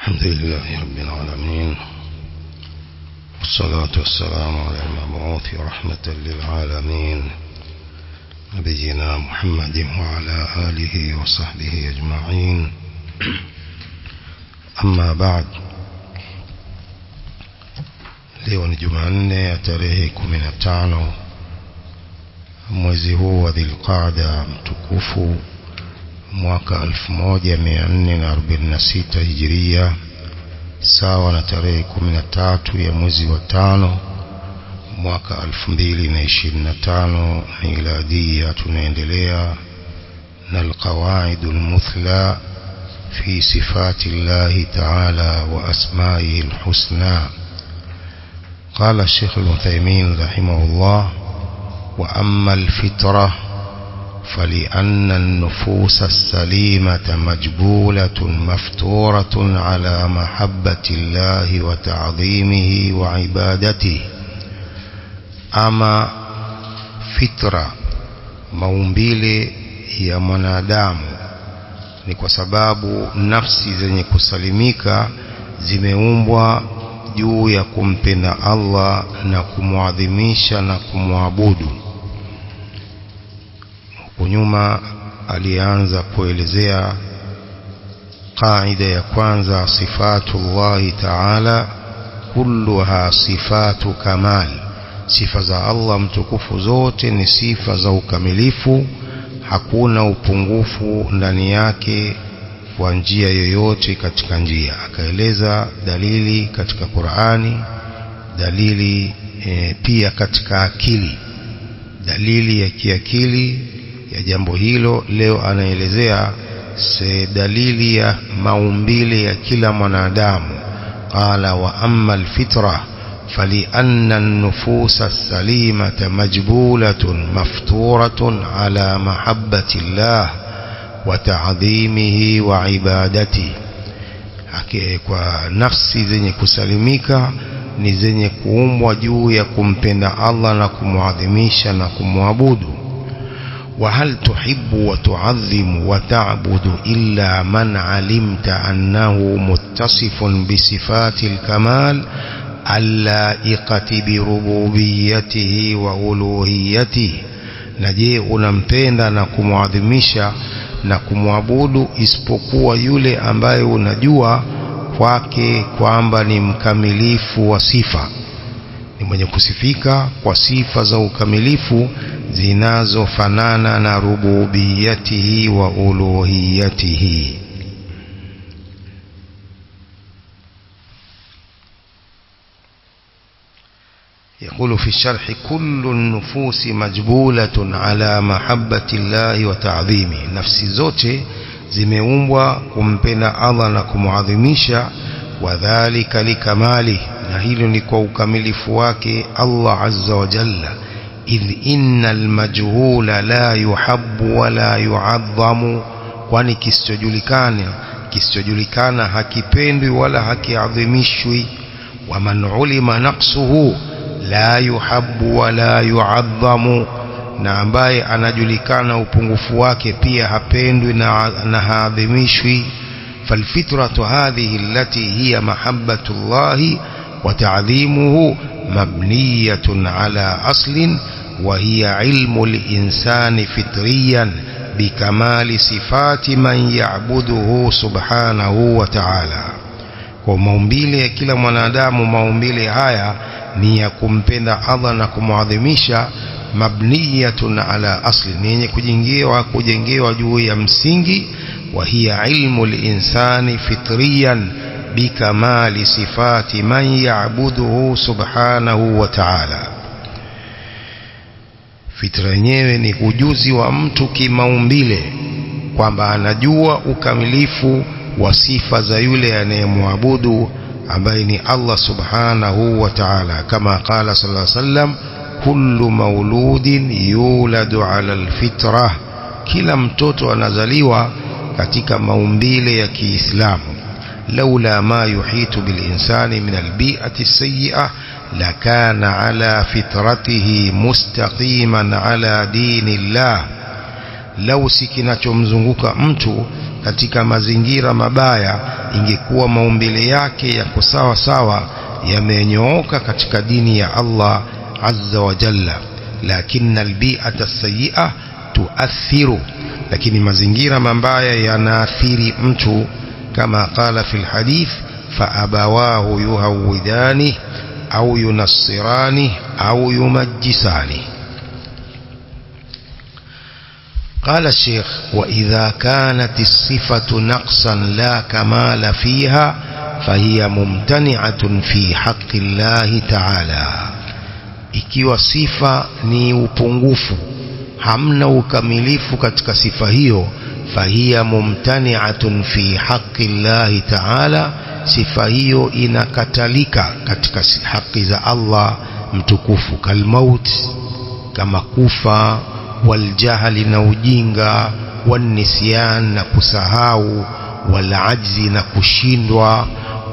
الحمد لله رب العالمين، والصلاة والسلام على المبعوث رحمة للعالمين نبينا محمد وعلى آله وصحبه أجمعين. أما بعد، leo ni Jumanne ya tarehe 15 mwezi huu wa Dhulqaada mtukufu mwaka 1446 Hijiria, sawa na tarehe 13 ya mwezi wa 5 mwaka 2025 Miladia. Tunaendelea na alqawaidul muthla fi sifati Allah ta'ala wa asma'ihi alhusna. قال الشيخ العثيمين رحمه الله: وأما الفطرة فلأن النفوس السليمة مجبولة مفطورة على محبة الله وتعظيمه وعبادته. أما فطرة maumbile ya mwanadamu ni kwa sababu nafsi zenye kusalimika zimeumbwa juu ya kumpenda Allah na kumuadhimisha na kumuabudu. Huko nyuma alianza kuelezea kaida ya kwanza, sifatullahi ta'ala kulluha sifatu kamal. Sifa za Allah mtukufu zote ni sifa za ukamilifu, hakuna upungufu ndani yake kwa njia yoyote katika njia. Akaeleza dalili katika Qur'ani, dalili pia katika akili, dalili ya kiakili ya jambo hilo. Leo anaelezea dalili ya maumbile ya kila mwanadamu. Qala: wa amma alfitra فلأن النفوس السليمة مجبولة مفطورة على محبة الله وتعظيمه وعبادته. Kwa nafsi zenye kusalimika ni zenye kuumbwa juu ya kumpenda Allah na kumuadhimisha na kumuabudu. وهل تحب وتعظم وتعبد إلا من علمت أنه متصف بصفات الكمال اللائقة بربوبيته وألوهيته. Na je, unampenda na kumuadhimisha na kumuabudu isipokuwa yule ambaye unajua kwake kwamba ni mkamilifu wa sifa, ni mwenye kusifika kwa sifa za ukamilifu zinazofanana na rububiyatihi wa uluhiyatihi. يقول في الشرح: كل النفوس مجبولة على محبة الله وتعظيمه. نفسي zote zimeumbwa kumpenda Allah na kumuadhimisha, wadhālika likamali, na hilo ni kwa ukamilifu wake Allah azza wa jalla. idh innal majhula la yuhabbu wa la yu'azzamu, kwani kisichojulikana hakipendwi wala hakiadhimishwi. wa man ulima naqsuhu la yuhabbu wa la yu'azzamu, na ambaye anajulikana upungufu wake pia hapendwi na haadhimishwi. falfitratu hadhihi allati hiya mahabbatu llahi wa ta'dhimuhu mabniyatun ala aslin wa hiya ilmu al-insani fitriyan bikamali sifati man ya'buduhu subhanahu wa ta'ala. Kwa maumbile ya kila mwanadamu, maumbile haya ni ya kumpenda Allah na kumuadhimisha, mabniyatun ala asli, ni yenye kujengewa juu ya msingi, wa hiya ilmu al-insani fitriyan bikamali sifati man ya'buduhu subhanahu wa ta'ala. Fitra yenyewe ni ujuzi wa mtu kimaumbile kwamba anajua ukamilifu wa sifa za yule anayemwabudu ambaye ni Allah subhanahu wa ta'ala, kama qala sallallahu alayhi wasallam: kullu mauludin yuladu ala alfitra, kila mtoto anazaliwa katika maumbile ya Kiislamu. laula ma yuhitu bil insani min albi'ati sayyi'ah lakana ala fitratihi mustaqiman ala dinillah, lau si kinachomzunguka mtu katika mazingira mabaya, ingekuwa maumbile yake yako sawa sawa, yamenyooka katika dini ya Allah azza wa jalla. Lakini albi'ata sayyi'a tuathiru, lakini mazingira mabaya yanaathiri mtu, kama qala fil hadith fa abawahu yuhawidani au yunassirani au yumajjisani. قال الشيخ: وإذا كانت الصفة نقصا لا كمال فيها فهي ممتنعة في حق الله تعالى. ikiwa sifa ni upungufu, hamna ukamilifu katika sifa hiyo, fahiya mumtani'atun fi haqqi Allah ta'ala, sifa hiyo inakatalika katika haki za Allah mtukufu. Kalmaut, kama kufa, waljahli na ujinga, wanisyan na kusahau, walajzi na kushindwa,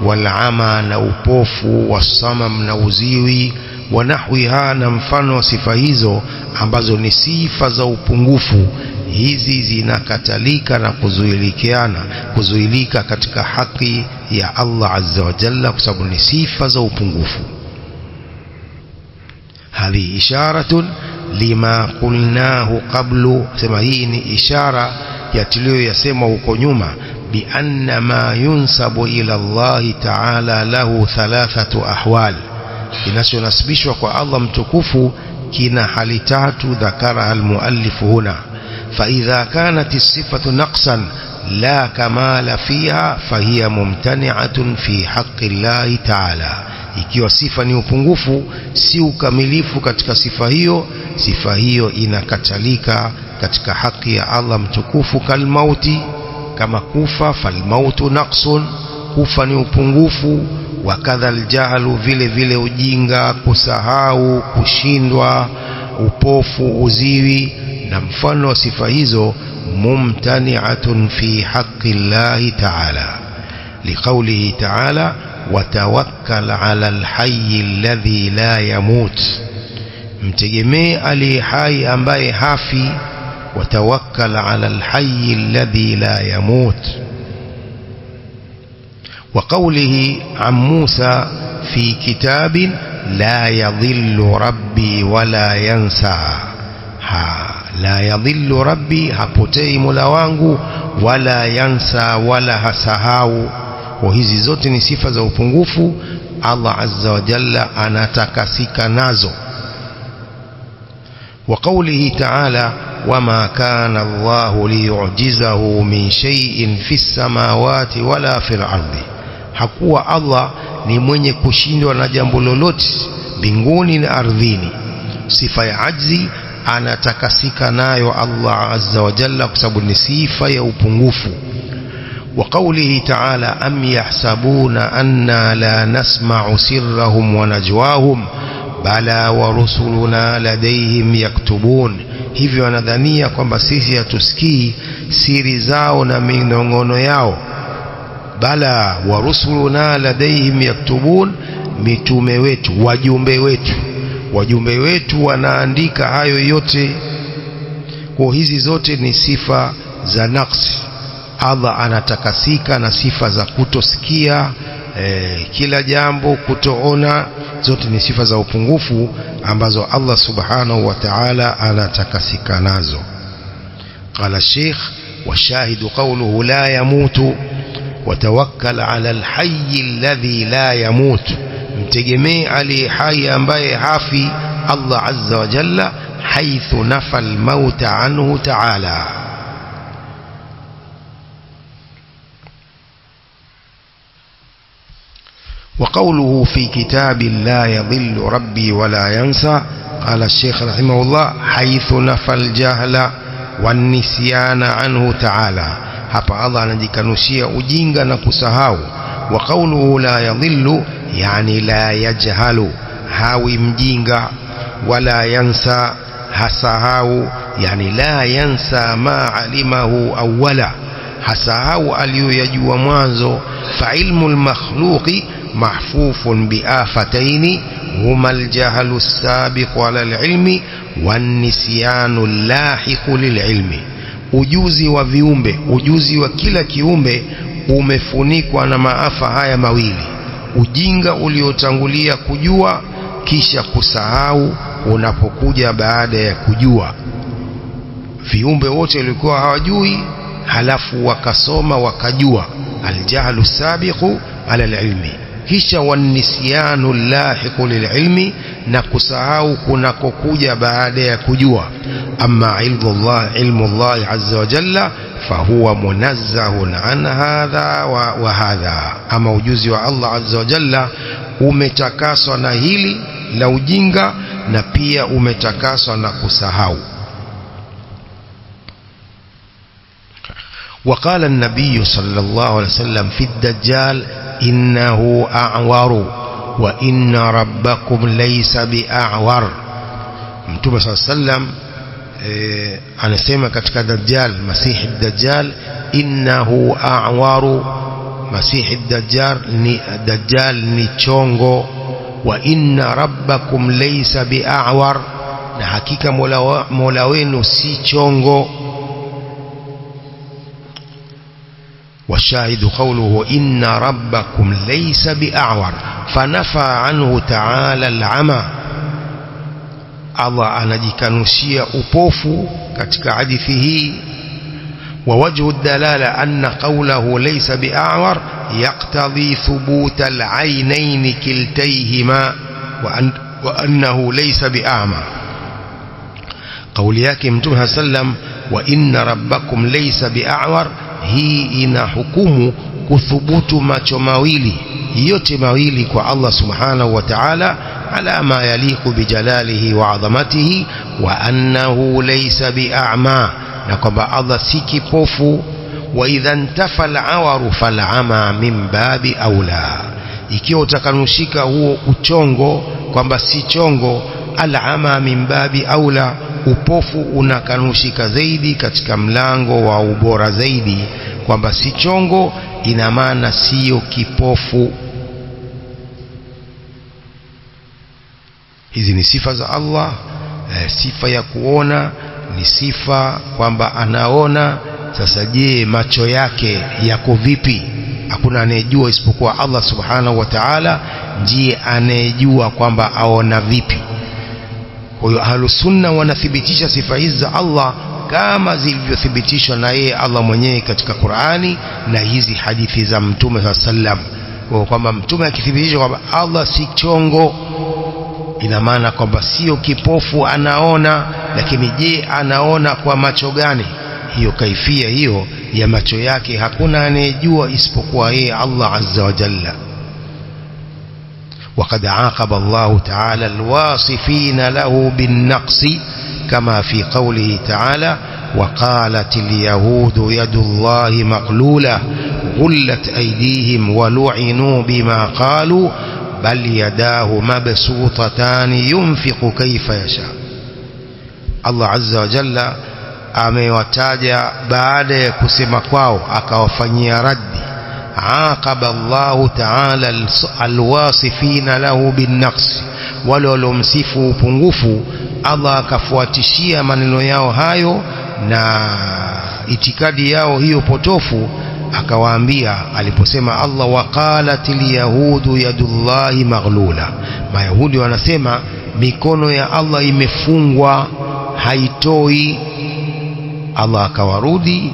walama na upofu, wasamam na uziwi, wanahwiha na mfano wa sifa hizo ambazo ni sifa za upungufu. Hizi zinakatalika na kuzuilika katika haki ya Allah azza wa jalla, kwa sababu ni sifa za upungufu. Hadi isharatun lima qulnahu qablu, sema hii ni ishara ya tuliyoyasema huko nyuma, bi anna ma yunsabu ila Allah ta'ala lahu thalathatu ahwal, kinachonasibishwa kwa Allah mtukufu kina hali tatu. Dhakara almuallif huna: fa idha kanat as-sifatu naqsan la kamala fiha fahiya mumtani'atun fi haqqi Allah ta'ala, ikiwa sifa ni upungufu, si ukamilifu katika sifa hiyo inakatalika katika haki ya Allah mtukufu. Kalmauti, kama kufa, falmautu naqsun, kufa ni upungufu. Wakadha aljahlu, vile vile ujinga, kusahau, kushindwa, upofu, uziwi na mfano wa sifa hizo, mumtani'atun fi haqqi Allah ta'ala, liqawlihi ta'ala watawakkal 'ala alhayy alladhi la yamut, mtegemee aliye hai ambaye hafi. Watawakkal 'ala alhayy alladhi la yamut. وقوله عن موسى في كتاب لا يضل ربي ولا ينسى، لا يضل ربي hapotei mola wangu, wala yansa wala hasahau. Hizi zote ni sifa za upungufu, Allah azza wa jalla anatakasika nazo. وقوله تعالى وما كان الله ليعجزه من شيء في السماوات ولا في الأرض، hakuwa Allah ni mwenye kushindwa na jambo lolote mbinguni na ardhini. Sifa ya ajzi anatakasika nayo Allah azza wa jalla, kwa sababu ni sifa ya upungufu. وقوله تعالى أم يحسبون أننا لا نسمع سرهم ونجواهم بلى ورسلنا لديهم يكتبون، hivyo wanadhania kwamba sisi hatusikii siri zao na minong'ono yao. Bala wa rusuluna ladaihim yaktubun, mitume wetu, wajumbe wetu wanaandika hayo yote. Kwa hizi zote ni sifa za naqsi. Allah anatakasika na sifa za kutosikia kila jambo, kutoona, zote ni sifa za upungufu ambazo Allah subhanahu wa ta'ala anatakasika nazo. Qala Sheikh: washahidu qawluhu la yamutu watawakkal 'ala alhayy alladhi la yamut, mtegemee aliye hai ambaye hafi, Allah azza wa jalla, haythu nafa almauta anhu ta'ala. وقوله في كتاب لا يضل ربي ولا ينسى، قال الشيخ رحمه الله حيث نفى الجهل والنسيان عنه تعالى، hapa Allah anajikanushia ujinga na kusahau. Wa qawluhu la yadhillu, yani la yajhalu, hawi mjinga, wala yansa, hasahau, yani la yansa ma alimahu awwala, hasahau aliyoyajua mwanzo. Fa ilmul makhluqi mahfufun biafataini huma aljahlu as-sabiqu ala al-ilmi wan-nisyanu al-lahiqu lil-ilmi. Ujuzi wa viumbe, ujuzi wa kila kiumbe umefunikwa na maafa haya mawili: ujinga uliotangulia kujua, kisha kusahau unapokuja baada ya kujua. Viumbe wote walikuwa hawajui, halafu wakasoma wakajua. Aljahlu sabiqu ala alilmi, kisha wanisyanu lahiqu lililmi, na kusahau kunakokuja baada ya kujua. Amma ilmu Allah azza wa jalla fahuwa munazzahun an hadha wa hadha, ama ujuzi wa Allah azza wa jalla umetakaswa na hili la ujinga na pia umetakaswa na kusahau. وقال النبي صلى الله عليه وسلم في الدجال إنه أعور وإن ربكم ليس بأعور. Mtume صلى الله عليه وسلم anasema katika Dajjal, Masihi Dajjal, innahu a'waru, Masihi Dajjal ni chongo. Wa inna rabbakum laysa bi'awar, na hakika Mola wenu si chongo. والشاهد قوله إن ربكم ليس بأعور، فنفى عنه تعالى العمى. Allah anajikanushia upofu katika hadithi hii. ووجه الدلالة أن قوله ليس بأعور يقتضي ثبوت العينين كلتيهما وأنه ليس بأعمى. قول yake Mtume sallam wa inna rabbakum laysa bi'awar, hii ina hukumu kuthubutu macho mawili, yote mawili kwa Allah subhanahu wa ta'ala, ala ma yaliqu bijalalihi wa 'azamatihi, wa annahu laysa bi'a'ma, na kwamba Allah si kipofu. Wa idha intafa al-'awaru fal-'ama min babi aula, ikiwa utakanushika huo uchongo kwamba si chongo, al-'ama min babi aula, upofu unakanushika zaidi katika mlango wa ubora zaidi, kwamba si chongo ina maana sio kipofu. Hizi ni sifa za Allah. Sifa ya kuona ni sifa kwamba anaona. Sasa je, macho yake yako vipi? Hakuna anayejua isipokuwa Allah subhanahu wa ta'ala, ndiye anayejua kwamba aona vipi. Kwa hiyo Ahlus Sunna wanathibitisha sifa hizi za Allah kama zilivyothibitishwa na yeye Allah mwenyewe katika Qur'ani na hizi hadithi za Mtume sallam. Kwa kwamba Mtume akithibitisha kwamba Allah si chongo, ina maana kwamba sio kipofu, anaona. Lakini je, anaona kwa macho gani? Hiyo kaifia hiyo ya macho yake hakuna anayejua isipokuwa yeye Allah azza wa jalla. وقد عاقب الله تعالى الواصفين له بالنقص كما في قوله تعالى وقالت اليهود يد الله مغلولة غلت أيديهم ولعنوا بما قالوا بل يداه مبسوطتان ينفق كيف يشاء. Allah azza wa jalla amewataja baada ya kusema kwao akawafanyia raddi. Aqaba Allah ta'ala alwasifina lahu binnaqs, wale walomsifu upungufu Allah akafuatishia maneno yao hayo na itikadi yao hiyo potofu, akawaambia aliposema Allah waqalatil yahudu yadullahi maghlula, Mayahudi wanasema mikono ya Allah imefungwa haitoi. Allah akawarudi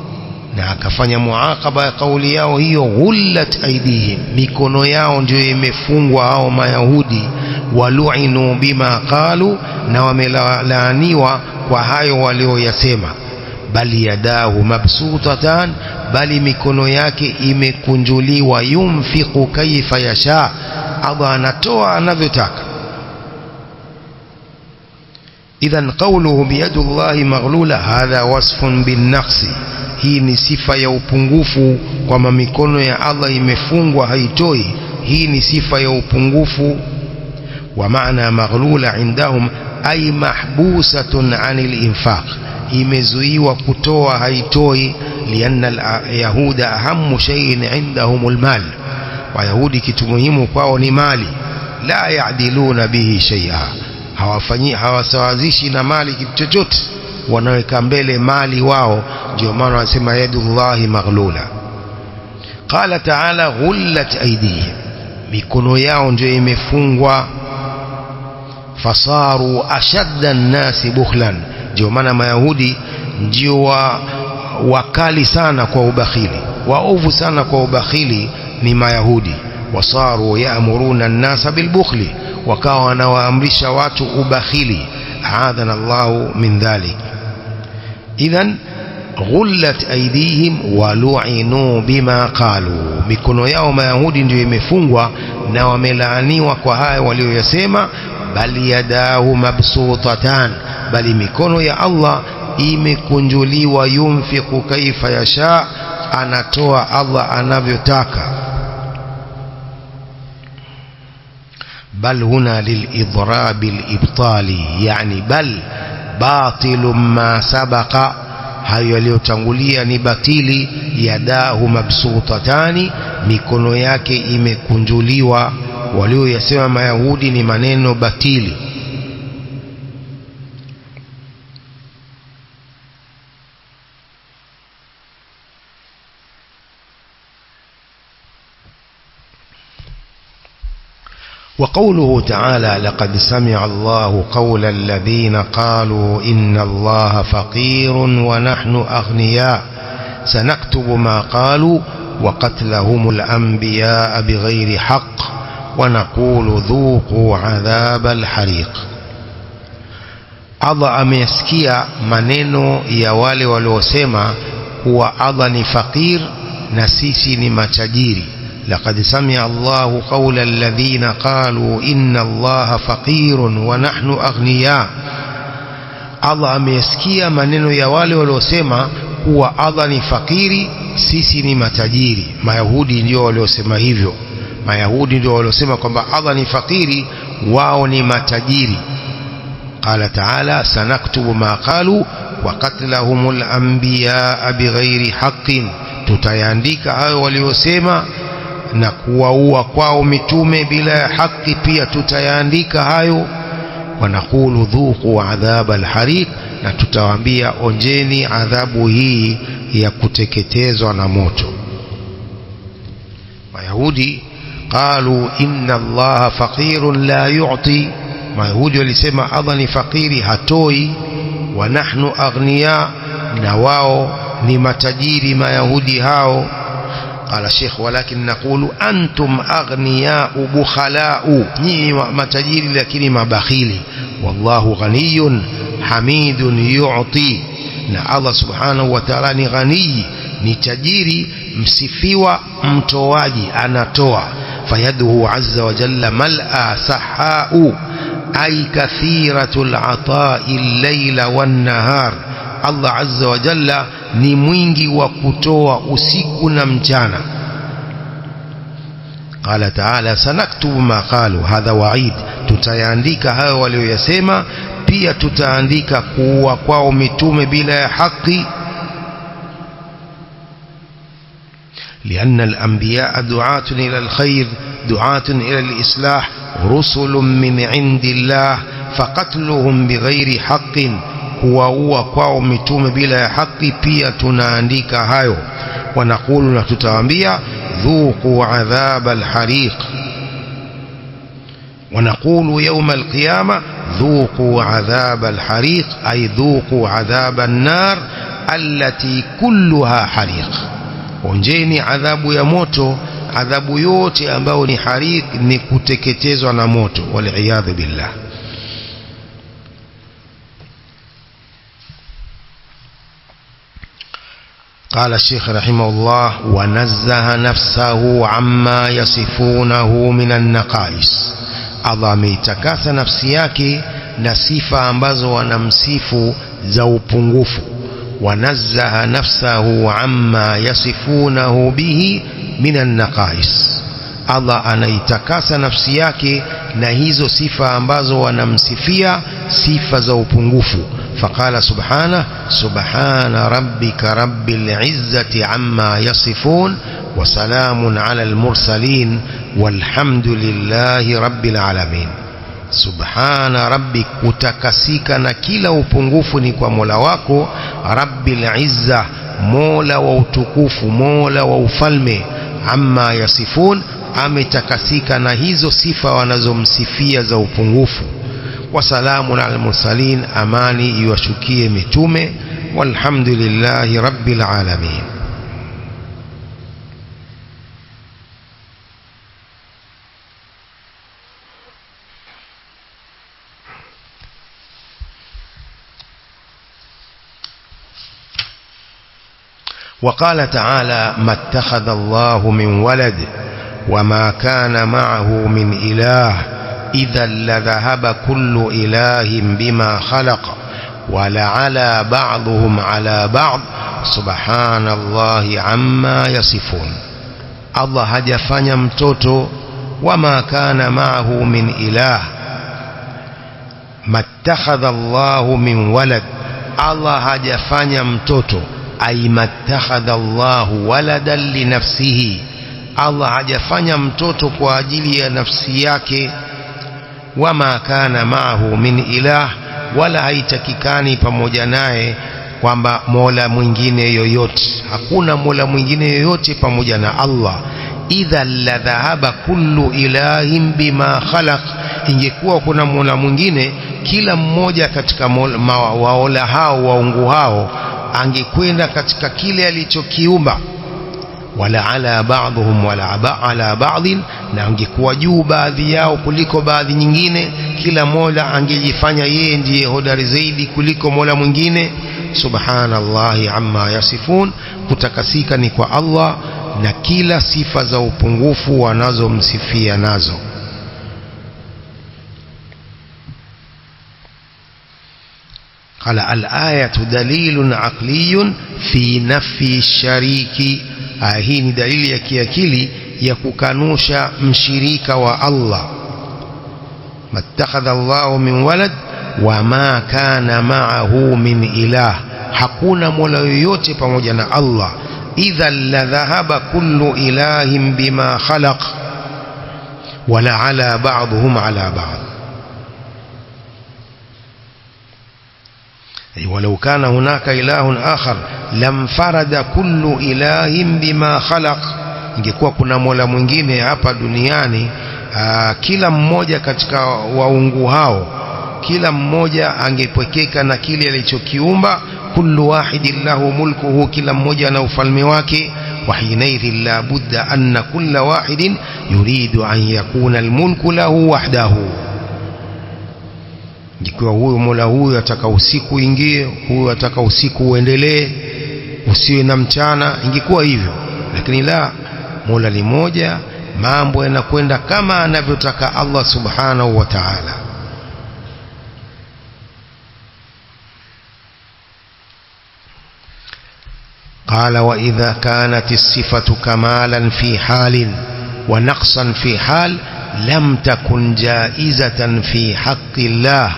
na akafanya muaqaba ya kauli yao hiyo, ghullat aidihim, mikono yao ndio imefungwa hao Mayahudi. Walu'inu bima qalu, na wamelaaniwa kwa hayo walioyasema. Bali yadahu mabsutatan, bali mikono yake imekunjuliwa. Yunfiqu kaifa yasha, Allah anatoa anavyotaka. Idhan qawluhu biyadullahi maghlula hadha wasfun binnaqsi, hii ni sifa ya upungufu, kwamba mikono ya Allah imefungwa haitoi. Hii ni sifa ya upungufu. Wa maana maghlula indahum ay mahbusatun anil infaq, imezuiwa kutoa haitoi. Lianna alyahuda ahammu shay'in indahum almal, Wayahudi kitu muhimu kwao ni mali. La ya'diluna bihi shay'a, hawasawazishi na mali kitu chochote, wanaweka mbele mali wao. Ndio maana wanasema yadullahi maghlula. qala ta'ala ghullat aydihim, mikono yao ndio imefungwa. Fasaru ashadda an-nasi bukhlan, ndio maana mayahudi ndio wakali sana kwa ubakhili, waovu sana kwa ubakhili ni mayahudi. Wasaru ya'muruna an-nasa bilbukhli, wakawa wanawaamrisha watu ubakhili. Aadhana Allahu min dhalik. Idhan ghullat aydihim wa lu'inu bima qalu, mikono yao mayahudi ndio imefungwa na wamelaaniwa kwa haya walioyasema. Bali yadahu mabsutatan, bali mikono ya Allah imekunjuliwa. Yunfiqu kaifa yasha, anatoa Allah anavyotaka. bal huna lilidhrab alibtali, yani bal batil ma sabaqa, hayo yaliyotangulia ni batili. Yadahu mabsutatani, mikono yake imekunjuliwa. Walioyasema mayahudi ni maneno batili. وقوله تعالى لقد سمع الله قول الذين قالوا إن الله فقير ونحن أغنياء سنكتب ما قالوا وقتلهم الأنبياء بغير حق ونقول ذوقوا عذاب الحريق. Allah amesikia maneno ya wale waliosema kuwa Allah ni fakir na sisi ni matajiri. لقد سمع الله قول الذين قالوا إن الله فقير ونحن أغنياء. Allah amesikia maneno ya wale waliosema kuwa Allah ni fakiri, sisi ni matajiri. Mayahudi ndio waliosema hivyo. Mayahudi ndio waliosema kwamba Allah ni fakiri, wao ni matajiri. Qala ta'ala sanaktubu ma qalu wa qatlahumul anbiya bighairi haqqin, tutayaandika hayo waliosema na kuwaua kwao mitume bila ya haki pia tutayaandika hayo. Wanaqulu dhuqu adhaba alhariq, na tutawaambia onjeni adhabu hii ya kuteketezwa na moto. Mayahudi qalu inna allaha faqirun la yu'ti, Mayahudi walisema Allah ni fakiri, hatoi. Wa nahnu aghniya, na wao ni matajiri Mayahudi hao. قال الشيخ ولكن نقول أنتم أغنياء بخلاء، ني متجيري لكن ما بخيلي. والله غني حميد يعطي، na Allah subhanahu wa ta'ala ni ghani, ni tajiri msifiwa, mtoaji, anatoa. Fayaduhu azza wa jalla mal'a sahau, ay kathiratul ata'i al-layla wan-nahar. Allah azza wa jalla ni mwingi wa kutoa usiku na mchana. Qala ta'ala sanaktubu ma qalu, hadha wa'id, tutayaandika hayo walioyasema, pia tutaandika kuwa kwao mitume bila ya haki. لأن الأنبياء دعاة إلى الخير دعاة إلى الإصلاح رسل من عند الله، فقتلهم بغير حق kuwaua kwao mitume bila ya haki pia tunaandika hayo. Wanakulu, na tutawaambia dhuqu adhab alhariq. Wanakulu يوم القيامة dhuqu adhab alhariq, ay dhuqu adhab an-nar allati kulluha hariq, onjeni adhabu ya moto, adhabu yote ambayo ni hariq, ni kuteketezwa na moto. Waliyadhu billah. قال الشيخ رحمه الله ونزه نفسه عما يصفونه من النقائص. Allah ameitakasa nafsi yake na sifa ambazo wanamsifu za upungufu. Wanazzaha nafsahu amma yasifunahu bihi minan naqais, Allah anaitakasa nafsi yake na hizo sifa ambazo wanamsifia sifa za upungufu. فقال سبحانه سبحان ربك رب العزة عما يصفون وسلام على المرسلين والحمد لله رب العالمين. سبحان ربك, kutakasika na kila upungufu ni kwa Mola wako. Rabbil Izza, Mola wa utukufu, Mola wa ufalme. amma yasifun, ametakasika na hizo sifa wanazomsifia za upungufu. Wasalamun ala al-mursalin, amani iwashukie mitume. Walhamdulillahi rabbil alamin. وقال تعالى: ما اتخذ الله من ولد وما كان معه من إله إذا لذهب كل إله بما خلق ولعلى بعضهم على بعض سبحان الله عما يصفون. الله hajafanya mtoto, wama kana ma'ahu min ilah. Mattakhadha Allahu min walad, Allah hajafanya mtoto, ay mattakhadha Allahu waladan li nafsihi, Allah hajafanya mtoto kwa ajili ya nafsi yake. Wama kana ma'ahu min ilah, wala haitakikani pamoja naye kwamba mola mwingine yoyote. Hakuna mola mwingine yoyote pamoja na Allah. Idha la dhahaba kullu ilahin bima khalaq, ingekuwa kuna mola mwingine, kila mmoja katika waola hao waungu hao angekwenda katika kile alichokiumba. Wala ala ba'dhum wala ala ba'dhin, na angekuwa juu baadhi yao kuliko baadhi nyingine. Kila mola angejifanya yeye ndiye hodari zaidi kuliko mola mwingine. Subhanallahi amma yasifun, kutakasika ni kwa Allah na kila sifa za upungufu wanazomsifia nazo. قال: الآية دليل عقلي في نفي الشريك. hii ni dalili ya kiakili ya kukanusha mshirika wa Allah. mattakhadha Allahu min walad wama kana ma'ahu min ilah, hakuna mola yoyote pamoja na Allah. idha la dhahaba kullu ilahin bima khalaq wala ala ba'dhum ala ba'd. ولو كان هناك إله آخر لم فرد كل إله بما خلق. ingekuwa kuna mola mwingine hapa duniani, kila mmoja katika waungu hao, kila mmoja angepwekeka na kile alichokiumba. kullu wahidin lahu mulkuhu, kila mmoja na ufalme wake. wa hinaidhi la budda anna kulla wahidin yuridu an yakuna almulku lahu wahdahu. Ikiwa huyo mola huyo ataka usiku ingie, huyo ataka usiku uendelee, usiwe na mchana, ingekuwa hivyo. Lakini la, mola ni moja, mambo yanakwenda kama anavyotaka Allah subhanahu wa ta'ala. قال: وإذا كانت الصفة كمالا في حال ونقصا في حال لم تكن جائزة في حق الله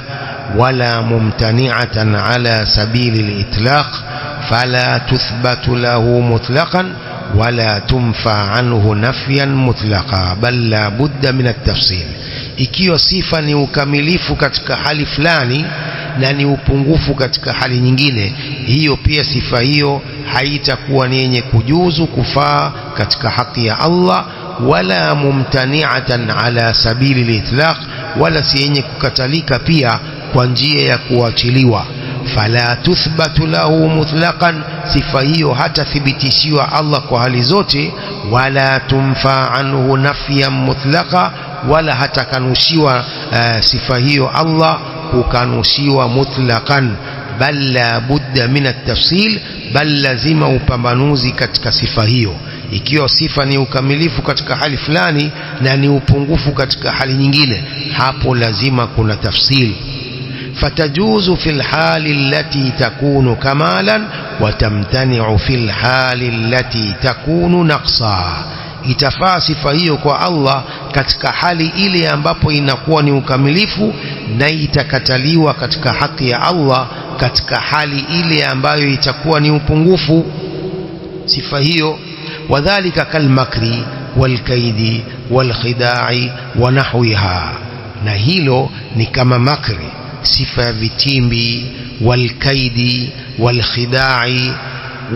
ولا ممتنعة على سبيل الإطلاق فلا تثبت له مطلقا ولا تنفع عنه نفيا مطلقا بل لا بد من التفصيل. ikiwa sifa ni ukamilifu katika hali fulani na ni upungufu katika hali nyingine, hiyo pia sifa hiyo haitakuwa ni yenye kujuzu kufaa katika haki ya Allah, wala mumtani'atan ala sabili al-itlaq, wala si yenye kukatalika pia kwa njia ya kuachiliwa. Fala tuthbatu lahu mutlaqan, sifa hiyo hata thibitishiwa Allah kwa hali zote. Wala tumfa anhu nafyan mutlaqa, wala hata kanushiwa sifa hiyo Allah kukanushiwa mutlaqan. Bal la budda min at-tafsil, bal lazima upambanuzi katika sifa hiyo. Ikiwa sifa ni ukamilifu katika hali fulani na ni upungufu katika hali nyingine, hapo lazima kuna tafsili. fatajuzu fil hali allati takunu kamalan wa tamtani'u fil hali allati takunu naqsa. Itafaa sifa hiyo kwa Allah katika hali ile ambapo inakuwa ni ukamilifu, na itakataliwa katika haki ya Allah katika hali ile ambayo itakuwa ni upungufu sifa hiyo. Wadhalika kalmakri walkaidi walkhidai wa nahwiha, na hilo ni kama makri, sifa ya vitimbi, walkaidi walkhidai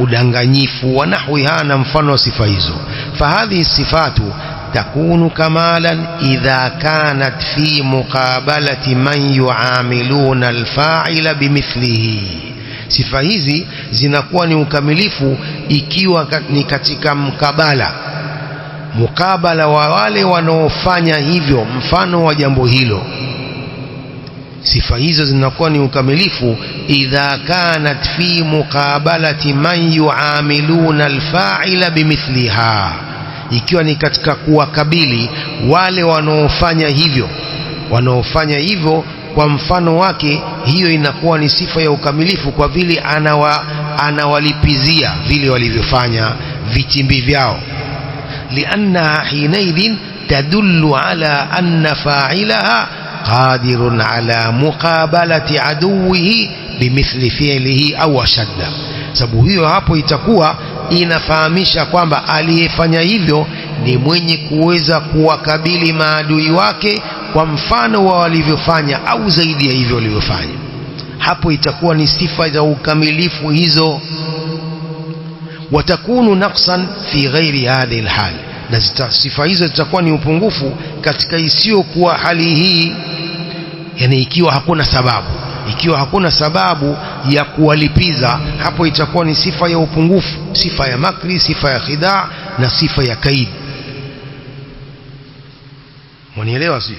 udanganyifu, wa nahwiha, na mfano wa sifa hizo. Fahadhi sifatu takunu kamalan idha kanat fi muqabalati man yuamiluna alfa'ila bimithlihi. Sifa hizi zinakuwa ni ukamilifu ikiwa ni katika mukabala wa wale wanaofanya hivyo mfano wa jambo hilo. Sifa hizo zinakuwa ni ukamilifu idha kanat fi muqabalati man yuamiluna alfa'ila bimithliha, ikiwa ni katika kuwakabili wale wanaofanya hivyo kwa mfano wake. Hiyo inakuwa ni sifa ya ukamilifu, kwa vile anawalipizia vile walivyofanya vitimbi vyao. lianna hinaidin tadullu ala anna fa'ilaha qadirun ala muqabalati aduwihi bimithli fi'lihi au ashadda. Sababu hiyo hapo itakuwa inafahamisha kwamba aliyefanya hivyo ni mwenye kuweza kuwakabili maadui wake kwa mfano wa walivyofanya au zaidi ya hivyo walivyofanya. Hapo itakuwa ni sifa za ukamilifu hizo. Watakunu naqsan fi ghairi hadhihi alhal, na sifa hizo zitakuwa ni upungufu katika isiyokuwa hali hii, yani ikiwa hakuna sababu ya kuwalipiza, hapo itakuwa ni sifa ya upungufu, sifa ya makri, sifa ya khidaa na sifa ya kaid. Mwanielewa sio?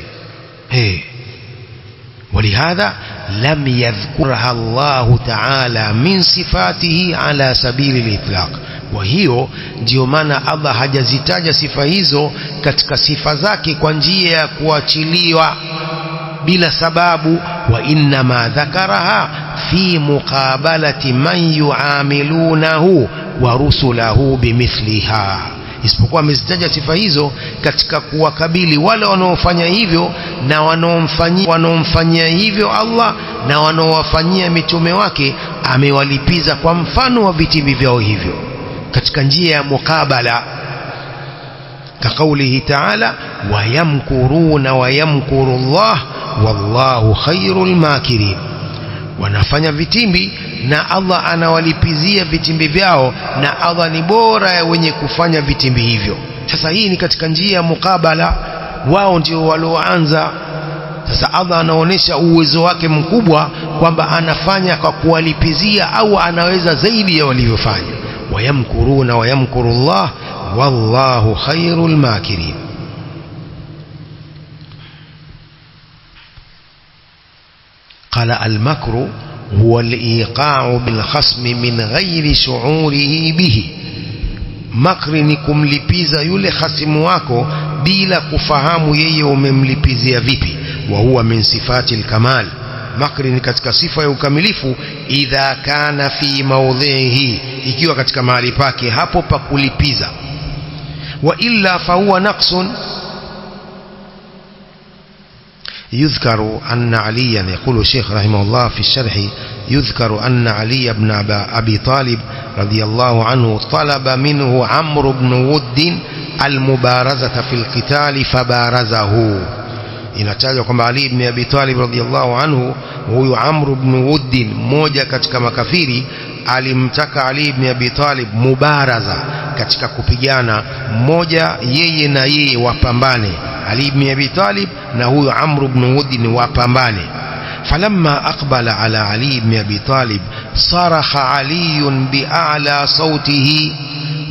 ولهذا لم يذكرها الله تعالى من صفاته على سبيل الإطلاق. وهي ndio maana Allah hajazitaja sifa hizo katika sifa zake kwa njia ya kuachiliwa bila sababu. wa inna ma dhakaraha fi muqabalati man yuamilunahu wa rusulahu bimithliha, isipokuwa amezitaja sifa hizo katika kuwakabili wale wanaofanya hivyo na wanaomfanyia hivyo Allah na wanaowafanyia mitume wake, amewalipiza kwa mfano wa vitimbi vyao hivyo katika njia ya mukabala. كقوله تعالى ويمكرون ويمكر الله والله خير الماكرين. wanafanya vitimbi na Allah anawalipizia vitimbi vyao, na Allah ni bora ya wenye kufanya vitimbi hivyo. Sasa hii ni katika njia ya mukabala, wao ndio walioanza. Sasa Allah anaonesha uwezo wake mkubwa kwamba anafanya kwa kuwalipizia au anaweza zaidi ya walivyofanya. wayamkuruna wayamkuru Allah wallahu khairul makirin. قال المكر هو الإيقاع بالخصم من غير شعوره به. makri ni kumlipiza yule khasimu wako bila kufahamu yeye umemlipizia vipi. wa huwa min sifati al-kamal, makri ni katika sifa ya ukamilifu. idha kana fi mawdhihi, ikiwa katika mahali pake hapo pa kulipiza. wa illa fa huwa naqsun. يذكر أن عليا، يقول الشيخ رحمه الله في الشرح، يذكر أن علي بن أبي طالب رضي الله عنه طلب منه عمرو بن ود المبارزة في القتال فبارزه. inatajwa kwamba Ali ibn Abi Talib radhiyallahu anhu, huyu Amr ibn Wudd, mmoja katika makafiri, alimtaka Ali ibn Abi Talib mubaraza, katika kupigana, mmoja yeye na yeye wapambane, Ali ibn Abi Talib na huyu Amr ibn Wudd ni wapambane. falamma aqbala ala Ali ibn Abi Talib sarakha Ali bi'ala sautihi.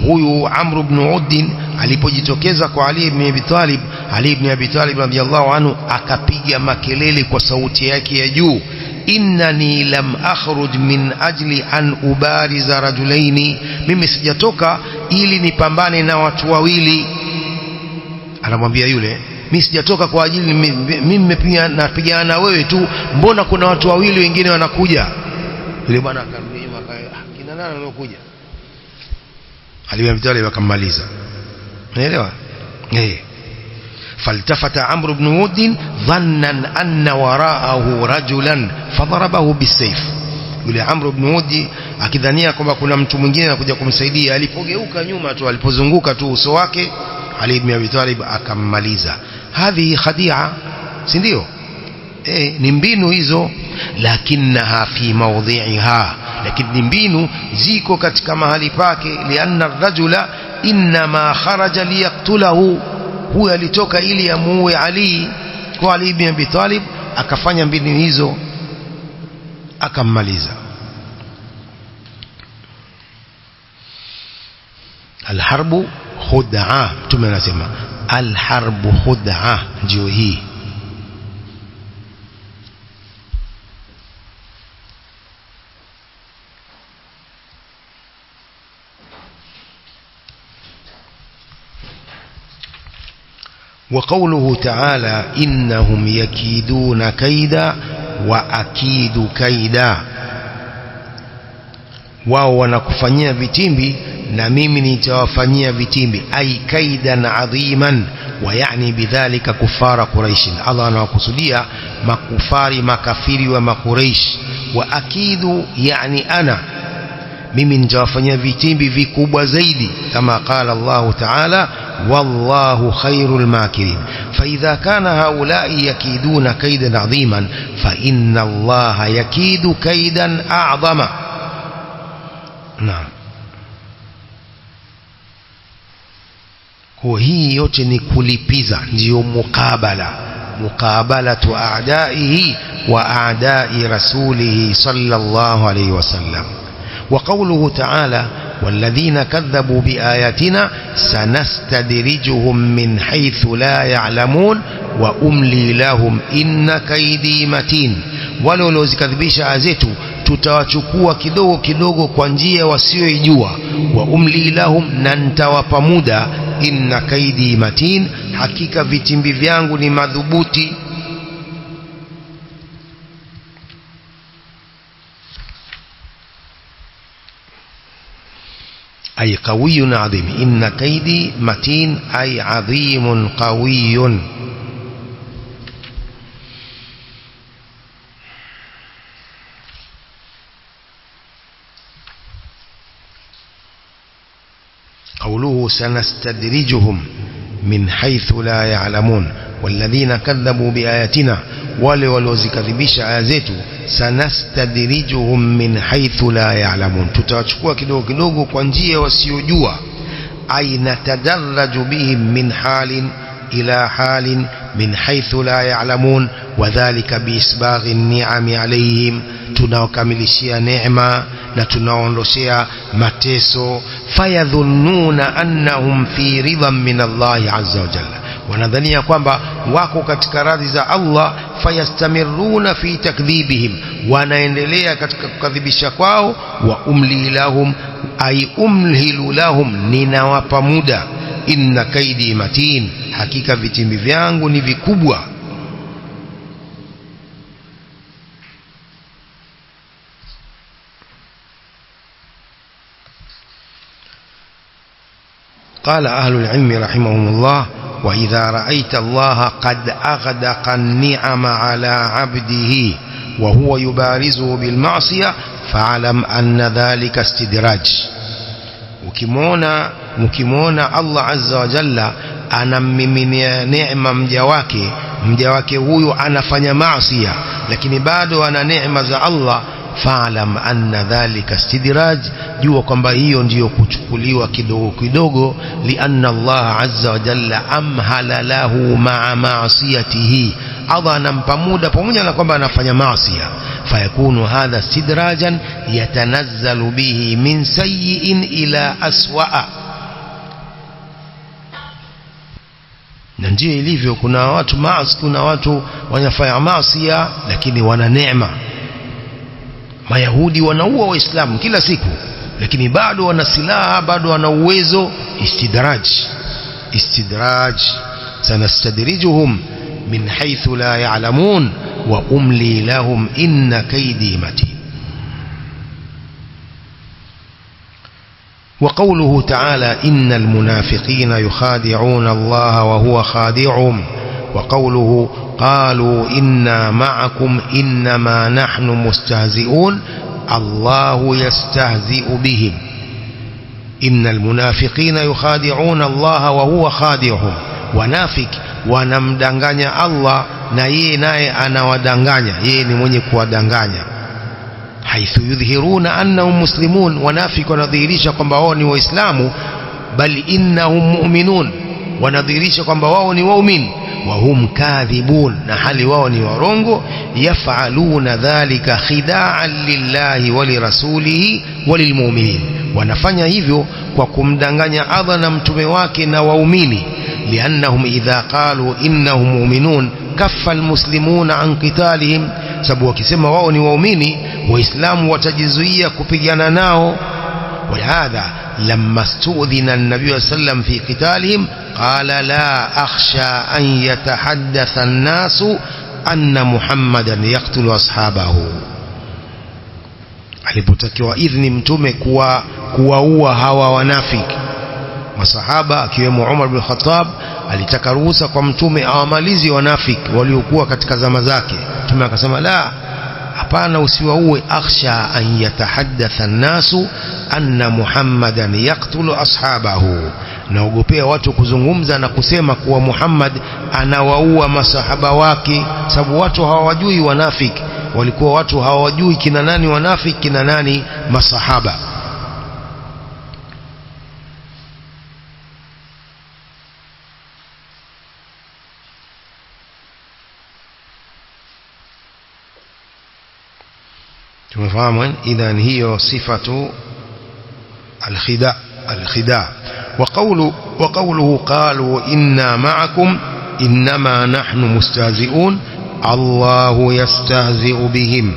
huyu Amr ibn Wudd alipojitokeza kwa Ali ibn Abi Talib, Ali ibn Abi Talib radhiyallahu anhu akapiga makelele kwa sauti yake ya juu, innani lam akhruj min ajli an ubariza rajulaini, mimi sijatoka ili nipambane na watu wawili. Anamwambia yule, mimi sijatoka kwa ajili mimi pia napigana na wewe tu, mbona kuna watu wawili wengine wanakuja? Yule bwana akarudi nyuma, kina nani wanakuja? Ali ibn Abi Talib akammaliza. unaelewa? فالتفت عمرو بن ود ظنا أن وراءه رجلا فضربه بالسيف. yule Amr ibn Wudd akidhania kwamba kuna mtu mwingine anakuja kumsaidia, alipogeuka nyuma tu, alipozunguka tu uso wake, Ali ibn Abi Talib akammaliza. Hadhi khadi'a, si ndio? Ni mbinu hizo, lakinaha fi mawdhi'iha, lakini mbinu ziko katika mahali pake. Lianna ar-rajula inma kharaja liyaqtulahu, huyo alitoka ili amuue Ali kwa Ali ibn Abi Talib, akafanya mbinu hizo akammaliza. Alharbu khud'a, Mtume anasema alharbu khud'a, ndio hii. وقوله تعالى إنهم يكيدون كيدا وأكيد كيدا, wao wanakufanyia vitimbi na mimi nitawafanyia vitimbi. Ay kaidan adhiman, wa yani bidhalika kufara Quraish. Allah anawakusudia makufari makafiri wa Quraish. Wa akidu yani ana, mimi nitawafanyia vitimbi vikubwa zaidi, kama qala Allah ta'ala wallahu khairul makirin. Fa idha kana haula'i yakiduna kaidan adhiman fa inna Allah yakidu kaidan a'zama. Naam, kwa hii yote ni kulipiza, ndio muqabalatu a'daihi wa a'dai rasulihi sallallahu alayhi wasallam. وقوله تعالى والذين كذبوا بآياتنا سنستدرجهم من حيث لا يعلمون وأملي لهم إن كيدي متين, wale waliozikadhibisha aya zetu tutawachukua kidogo kidogo kwa njia wasioijua. Wa umli lahum, na nitawapa muda. Inna kaidi matin, hakika vitimbi vyangu ni madhubuti. أي قوي عظيم. إن كيدي متين أي عظيم قوي. قوله سنستدرجهم من حيث لا يعلمون والذين كذبوا بآياتنا, wale waliozikadhibisha aya zetu, sanastadrijuhum min haythu la ya'lamun, tutawachukua kidogo kidogo kwa njia wasiojua. Ay natadarraju bihim min halin ila halin min haythu la ya'lamun, wadhālika biisbaghi an-ni'ami alayhim, tunawakamilishia neema na tunaondoshea mateso. Fayadhunnuna annahum fi ridhan min Allah azza wa jalla, wanadhania kwamba wako katika radhi za Allah. Fayastamiruna fi takdhibihim, wanaendelea katika kukadhibisha kwao. Wa umli lahum ay umhilu lahum, ninawapa muda. Inna kaidi matin, hakika vitimbi vyangu ni vikubwa. قال أهل العلم رحمهم الله وإذا رأيت الله قد أغدق النعم على عبده وهو يبارزه بالمعصية فاعلم أن ذلك استدراج. ukimwona Allah azza wa jalla anammiminia neema mja wake huyu anafanya maasiya lakini bado ana neema za Allah, fa'lam anna dhalika istidraj, jua kwamba hiyo ndiyo kuchukuliwa kidogo kidogo. Lianna Allah azza wa jalla amhala lahu ma'a ma'siyatihi, Allah anampa muda pamoja na kwamba anafanya maasiya. Fayakunu hadha istidrajan yatanazzalu bihi min sayyi'in ila aswa'a. Na ndio ilivyo, kuna watu wanafanya maasiya lakini wana neema. Mayahudi wanaua Waislamu kila siku lakini bado wana silaha, bado wana uwezo. Istidraj. Sanastadrijuhum min haythu la ya'lamun wa umli lahum inna kaydi matin. وقوله تعالى إن المنافقين يخادعون الله وهو خادعهم. وقوله قالوا إنا معكم إنما نحن مستهزئون الله يستهزئ بهم. إن المنافقين يخادعون الله وهو خادعهم, wanafik wanamdanganya Allah na yeye naye anawadanganya, yeye ni mwenye kuwadanganya. haithu yudhhiruna annahum muslimun, wanafiki wanadhihirisha kwamba wao ni waislamu, bal innahum mu'minun, wanadhihirisha kwamba wao ni waumini, wa hum kadhibun, na hali wao ni warongo. Yaf'aluna dhalika khida'an lillahi wa lirasulihi wa lilmu'minin, wanafanya hivyo kwa kumdanganya Allah na mtume wake na waumini. Liannahum idha qalu innahum mu'minun kaffa almuslimuna an qitalihim, sababu wakisema wao ni waumini, waislamu watajizuia kupigana nao. Walihadha lamma stu'dhina an-nabiy sallam fi qitalihim qala la akhsha an yatahaddatha an-nasu anna muhammadan yaqtulu ashabahu. Alipotakiwa idhni mtume kuwaua hawa wanafiki masahaba, akiwemo Umar bin Khattab, alitaka ruhusa kwa mtume awamalizi wanafiki waliokuwa katika zama zake. Mtume akasema la, hapana, usiwaue. Akhsha an yatahaddatha an-nasu anna muhammadan yaqtulu ashabahu, naogopea watu kuzungumza na kusema kuwa Muhammad anawaua masahaba wake, sababu watu hawajui wanafiki, walikuwa watu hawajui kina nani wanafiki kina nani masahaba. tumefahamu idhan hiyo sifatu الخداع. وقوله قالوا إنا معكم إنما نحن مستهزئون الله يستهزئ بهم.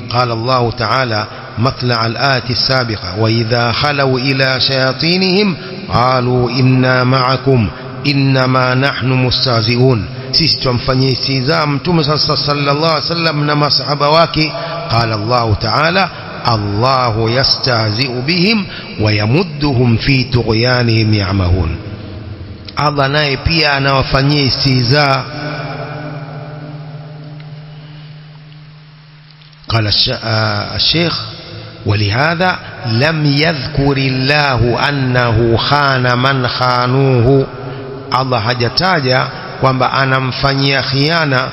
قال الله تعالى مطلع الآية السابقة وإذا خلوا إلى شياطينهم قالوا إنا معكم إنما نحن مستهزئون. sisi tumfanyie istihzaa mtume sallallahu alaihi wasallam na masahaba wake. قال الله تعالى الله يستهزئ بهم ويمدهم في طغيانهم يعمهون. Allah naye pia anawafanyia istihzaa. قال الشيخ ولهذا لم يذكر الله أنه خان من خانوه. Allah hajataja kwamba anamfanyia khiana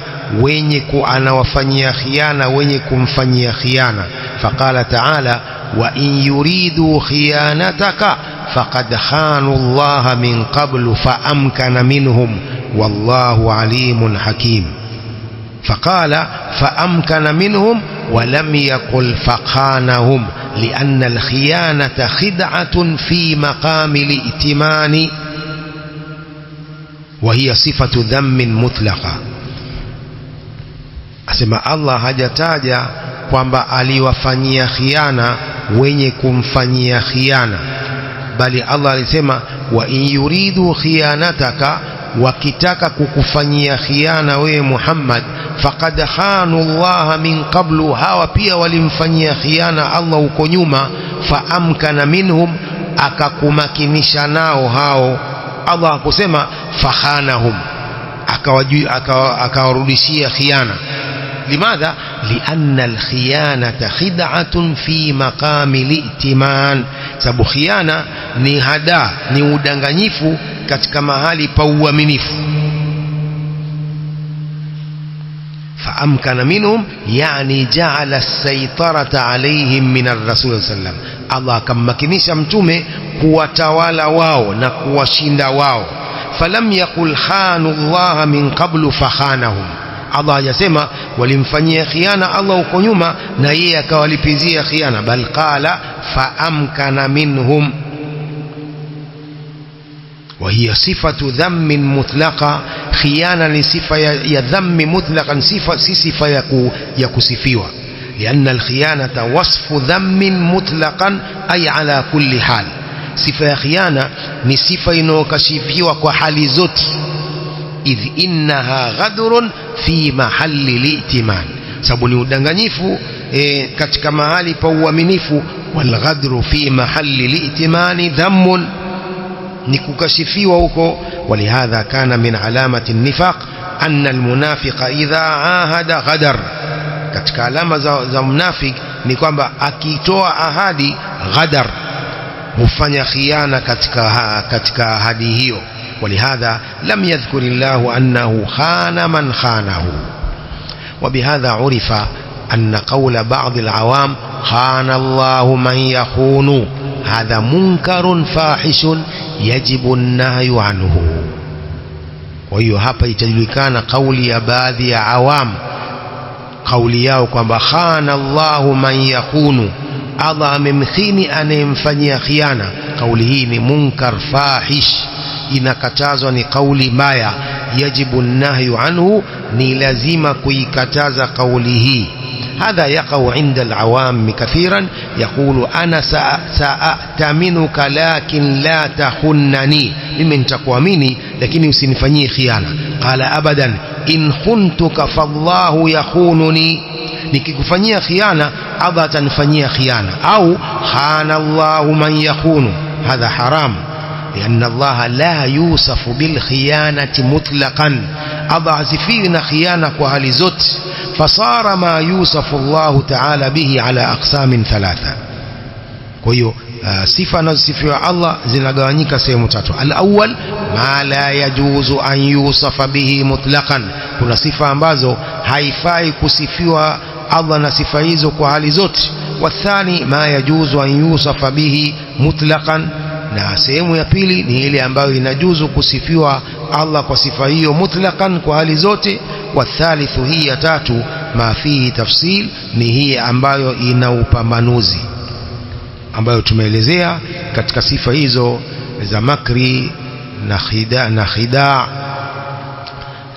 anawafanyia khiana wenye kumfanyia khiana. Faqala ta'ala wa in yuridu khiyanataka faqad khanu Allah min qablu faamkana minhum wallahu alimun hakim. فقال فأمكن منهم ولم يقل فخانهم لأن الخيانة خدعة في مقام الائتمان وهي صفة ذم مطلقة. asema Allah hajataja kwamba aliwafanyia khiana wenye kumfanyia khiana, bali Allah alisema wa in yuridu khiyanataka, wakitaka kukufanyia khiana wewe Muhammad, faqad khanu Allah min qablu, hawa pia walimfanyia khiana Allah huko nyuma. Faamkana minhum, akakumakinisha nao hao. Allah hakusema fakhanahum, akawarudishia khiana. لماذا؟ لأن الخيانة خدعة في مقام الائتمان. sababu khiana ni hada, ni udanganyifu katika mahali pa uaminifu. فأمكن منهم يعني جعل السيطرة عليهم من الرسول صلى الله عليه وسلم. Allah akammakinisha mtume kuwatawala wao na kuwashinda wao. فلم يقل خانوا الله من قبل فخانهم. Allah hajasema walimfanyia khiana Allah huko nyuma na yeye akawalipizia khiana, bal qala faamkana minhum. وهي صفة ذم مطلقة. خيانة لصفة يذم مطلقا، صفة يكسفيها، لأن الخيانة وصف ذم مطلقا أي على كل حال. صفة خيانة نصفة ينكشفيها وحال زوت، إذ إنها غدر في محل الائتمان. سبني udanganyifu katika mahali pa uaminifu. والغدر في محل الائتمان ذم، nikukashifiwa huko. ولهذا كان من علامة النفاق أن المنافق إذا عاهد غدر. katika alama za mnafiki ni kwamba akitoa ahadi غدر, hufanya khiana katika ahadi hiyo. ولهذا لم يذكر الله أنه خان من خانه. وبهذا عرف أن قول بعض العوام khana Allahu man yakhunu hadha munkarun fahishun yajibu an-nahyu anhu. Kwa hiyo hapa itajulikana kauli ya baadhi ya awam, kauli yao kwamba khana Allahu man yakhunu, Allah amemkhini anayemfanyia khiana. Kauli hii ni munkar fahish, inakatazwa, ni kauli mbaya. Yajibu an-nahyu anhu, ni lazima kuikataza kauli hii. هذا يقع عند العوام كثيرا، يقول أنا سأتمنك لكن لا تخنني، ممن تقواميني لكن يسنفني خيانة. قال أبدا إن خنتك فالله يخونني، nikikufanyia khiana Allah atanifanyia khiana. Au khana Allahu man yakhunu, hadha haram, لأن الله لا يوصف بالخيانة مطلقا، Allah asifiwi na khiana kwa hali zote. فصار ما يوصف الله تعالى به على أقسام ثلاثة. kwa hiyo sifa anazosifiwa Allah zinagawanyika sehemu tatu. Al-awwal ma la yajuzu an yusafa bihi mutlaqan, kuna sifa ambazo haifai kusifiwa Allah na sifa hizo kwa hali zote. Wathani ma yajuzu an yusafa bihi mutlaqan, na sehemu ya pili ni ile ambayo inajuzu kusifiwa Allah kwa sifa hiyo mutlaqan kwa hali zote. Wathalithu, hii ya tatu, ma fihi tafsil, ni hii ambayo ina upambanuzi, ambayo tumeelezea katika sifa hizo za makri na khida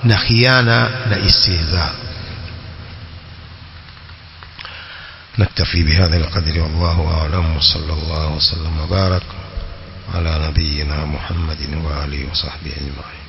na khiana na istihza. نكتفي بهذا القدر والله أعلم، وصلى الله وسلم وبارك على نبينا محمد وآله وصحبه أجمعين.